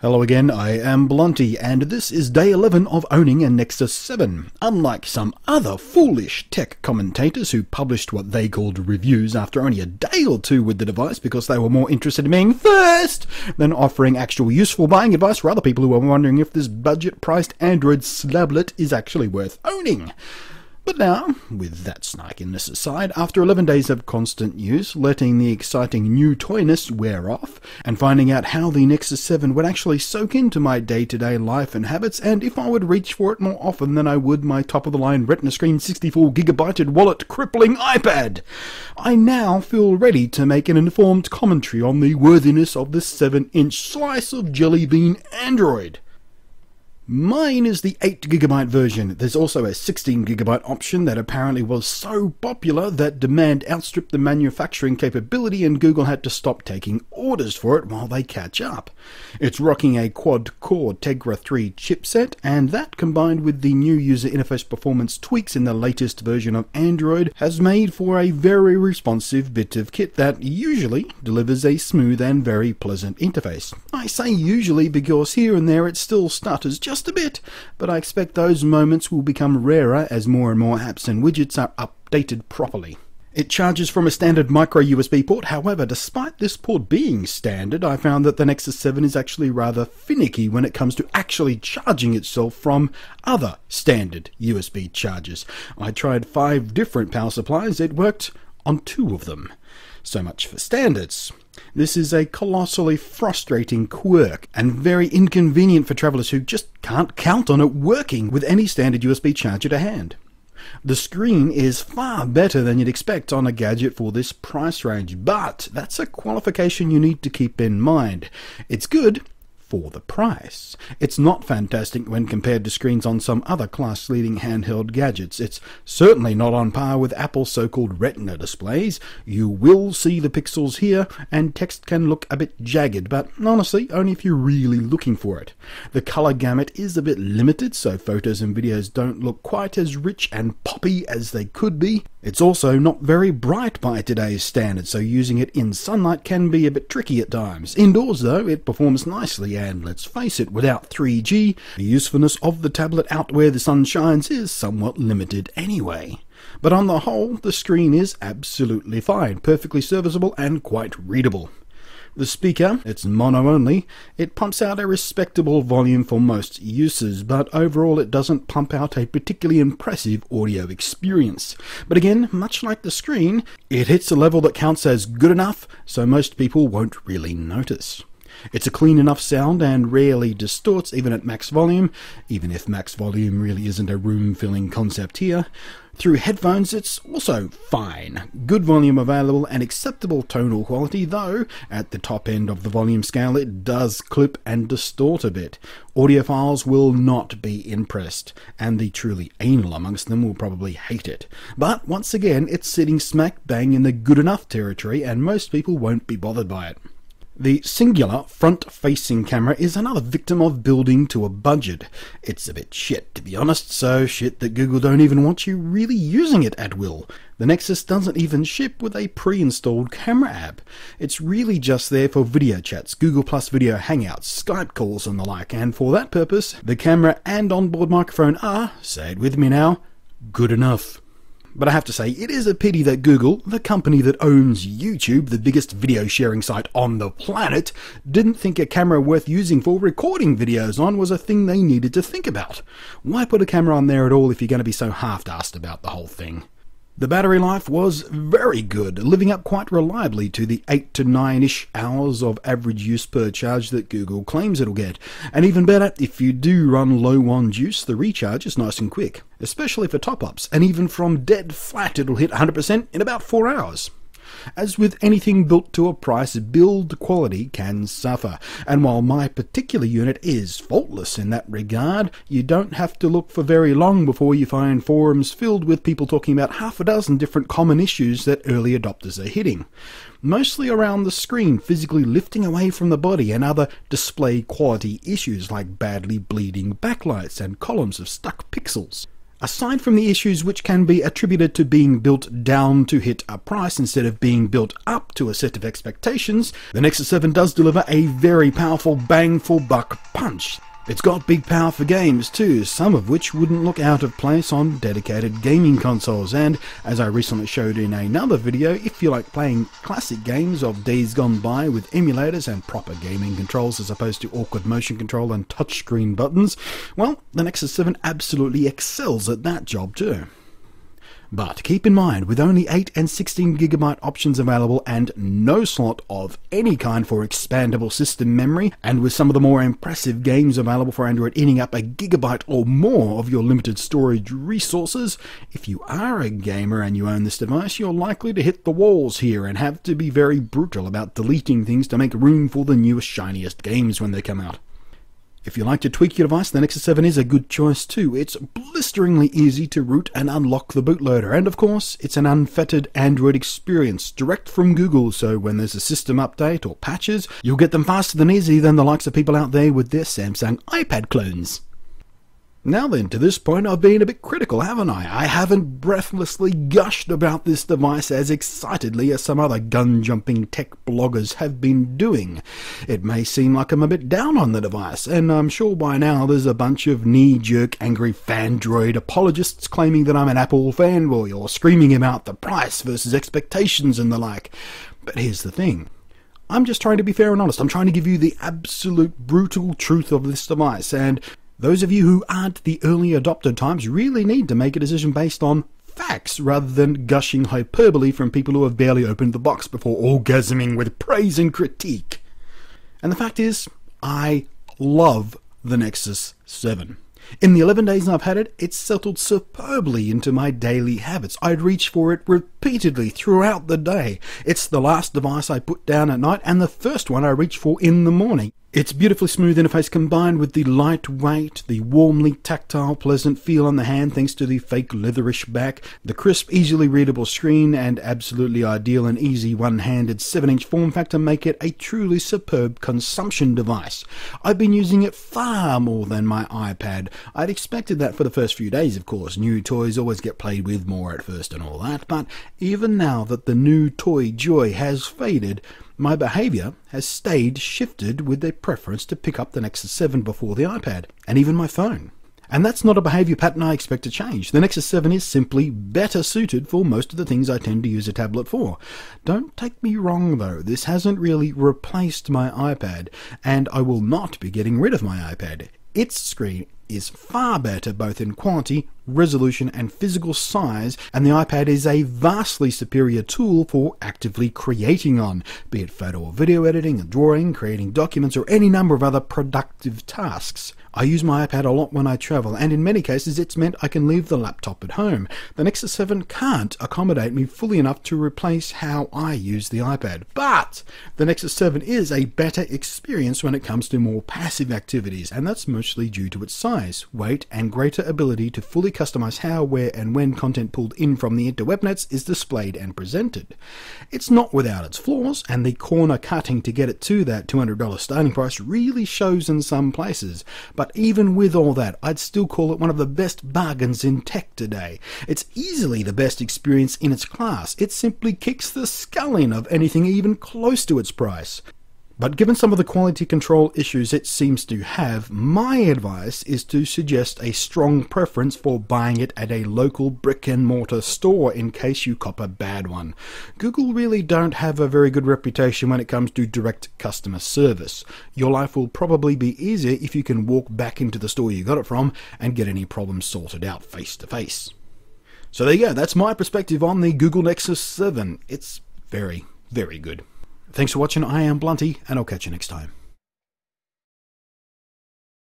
Hello again, I am Blunty, and this is day 11 of owning a Nexus 7. Unlike some other foolish tech commentators who published what they called reviews after only a day or two with the device because they were more interested in being first than offering actual useful buying advice for other people who are wondering if this budget-priced Android slablet is actually worth owning. But now, with that snarkiness aside, after 11 days of constant use, letting the exciting new toyness wear off, and finding out how the Nexus 7 would actually soak into my day-to-day life and habits, and if I would reach for it more often than I would my top-of-the-line Retina screen 64GB wallet-crippling iPad, I now feel ready to make an informed commentary on the worthiness of this 7-inch slice of jelly bean Android. Mine is the 8GB version. There's also a 16GB option that apparently was so popular that demand outstripped the manufacturing capability and Google had to stop taking orders for it while they catch up. It's rocking a quad-core Tegra 3 chipset, and that combined with the new user interface performance tweaks in the latest version of Android has made for a very responsive bit of kit that usually delivers a smooth and very pleasant interface. I say usually because here and there it still stutters just a bit, but I expect those moments will become rarer as more and more apps and widgets are updated properly. It charges from a standard micro USB port. However, despite this port being standard, I found that the Nexus 7 is actually rather finicky when it comes to actually charging itself from other standard USB chargers. I tried 5 different power supplies. It worked on 2 of them. So much for standards. This is a colossally frustrating quirk and very inconvenient for travellers who just can't count on it working with any standard USB charger to hand. The screen is far better than you'd expect on a gadget for this price range, but that's a qualification you need to keep in mind. It's good for the price. It's not fantastic when compared to screens on some other class-leading handheld gadgets. It's certainly not on par with Apple's so-called Retina displays. You will see the pixels here, and text can look a bit jagged, but honestly, only if you're really looking for it. The color gamut is a bit limited, so photos and videos don't look quite as rich and poppy as they could be. It's also not very bright by today's standards, so using it in sunlight can be a bit tricky at times. Indoors, though, it performs nicely, and let's face it, without 3G, the usefulness of the tablet out where the sun shines is somewhat limited anyway. But on the whole, the screen is absolutely fine, perfectly serviceable and quite readable. The speaker, it's mono only, it pumps out a respectable volume for most uses, but overall it doesn't pump out a particularly impressive audio experience. But again, much like the screen, it hits a level that counts as good enough, so most people won't really notice. It's a clean enough sound and rarely distorts even at max volume, even if max volume really isn't a room-filling concept here. Through headphones it's also fine. Good volume available and acceptable tonal quality, though at the top end of the volume scale it does clip and distort a bit. Audiophiles will not be impressed, and the truly anal amongst them will probably hate it. But once again, it's sitting smack bang in the good enough territory and most people won't be bothered by it. The singular front-facing camera is another victim of building to a budget. It's a bit shit, to be honest, so shit that Google don't even want you really using it at will. The Nexus doesn't even ship with a pre-installed camera app. It's really just there for video chats, Google Plus video hangouts, Skype calls and the like, and for that purpose, the camera and onboard microphone are, say it with me now, good enough. But I have to say, it is a pity that Google, the company that owns YouTube, the biggest video sharing site on the planet, didn't think a camera worth using for recording videos on was a thing they needed to think about. Why put a camera on there at all if you're going to be so half-assed about the whole thing? The battery life was very good, living up quite reliably to the 8 to 9-ish hours of average use per charge that Google claims it'll get. And even better, if you do run low on juice, the recharge is nice and quick, especially for top-ups, and even from dead flat it'll hit 100% in about 4 hours. As with anything built to a price, build quality can suffer, and while my particular unit is faultless in that regard, you don't have to look for very long before you find forums filled with people talking about half a dozen different common issues that early adopters are hitting. Mostly around the screen physically lifting away from the body and other display quality issues like badly bleeding backlights and columns of stuck pixels. Aside from the issues which can be attributed to being built down to hit a price instead of being built up to a set of expectations, the Nexus 7 does deliver a very powerful bang for buck punch. It's got big power for games too, some of which wouldn't look out of place on dedicated gaming consoles, and as I recently showed in another video, if you like playing classic games of days gone by with emulators and proper gaming controls as opposed to awkward motion control and touchscreen buttons, well, the Nexus 7 absolutely excels at that job too. But keep in mind, with only 8 and 16GB options available and no slot of any kind for expandable system memory, and with some of the more impressive games available for Android eating up a gigabyte or more of your limited storage resources, if you are a gamer and you own this device, you're likely to hit the walls here and have to be very brutal about deleting things to make room for the newest, shiniest games when they come out. If you like to tweak your device, the Nexus 7 is a good choice too. It's blisteringly easy to root and unlock the bootloader, and of course, it's an unfettered Android experience, direct from Google, so when there's a system update or patches, you'll get them faster than easy than the likes of people out there with their Samsung iPad clones. Now then, to this point I've been a bit critical, haven't I? I haven't breathlessly gushed about this device as excitedly as some other gun-jumping tech bloggers have been doing. It may seem like I'm a bit down on the device, and I'm sure by now there's a bunch of knee-jerk angry Fandroid apologists claiming that I'm an Apple fanboy or screaming about the price versus expectations and the like. But here's the thing. I'm just trying to be fair and honest. I'm trying to give you the absolute brutal truth of this device, and those of you who aren't the early adopter types really need to make a decision based on facts rather than gushing hyperbole from people who have barely opened the box before orgasming with praise and critique. And the fact is, I love the Nexus 7. In the 11 days I've had it, it's settled superbly into my daily habits. I'd reach for it repeatedly throughout the day. It's the last device I put down at night and the first one I reach for in the morning. Its beautifully smooth interface combined with the lightweight, the warmly tactile, pleasant feel on the hand thanks to the fake leatherish back, the crisp, easily readable screen, and absolutely ideal and easy one-handed 7-inch form factor make it a truly superb consumption device. I've been using it far more than my iPad. I'd expected that for the first few days, of course. New toys always get played with more at first and all that, but even now that the new toy joy has faded, my behaviour has stayed shifted with a preference to pick up the Nexus 7 before the iPad, and even my phone. And that's not a behaviour pattern I expect to change. The Nexus 7 is simply better suited for most of the things I tend to use a tablet for. Don't take me wrong though, this hasn't really replaced my iPad, and I will not be getting rid of my iPad. Its screen is far better both in quality, resolution and physical size, and the iPad is a vastly superior tool for actively creating on, be it photo or video editing, drawing, creating documents or any number of other productive tasks. I use my iPad a lot when I travel, and in many cases it's meant I can leave the laptop at home. The Nexus 7 can't accommodate me fully enough to replace how I use the iPad, but the Nexus 7 is a better experience when it comes to more passive activities, and that's mostly due to its size, weight and greater ability to fully customize how, where and when content pulled in from the interwebnets is displayed and presented. It's not without its flaws, and the corner cutting to get it to that $200 starting price really shows in some places, but even with all that, I'd still call it one of the best bargains in tech today. It's easily the best experience in its class. It simply kicks the skull in of anything even close to its price. But given some of the quality control issues it seems to have, my advice is to suggest a strong preference for buying it at a local brick-and-mortar store in case you cop a bad one. Google really don't have a very good reputation when it comes to direct customer service. Your life will probably be easier if you can walk back into the store you got it from and get any problems sorted out face to face. So there you go, that's my perspective on the Google Nexus 7. It's very, very good. Thanks for watching, I am Blunty, and I'll catch you next time.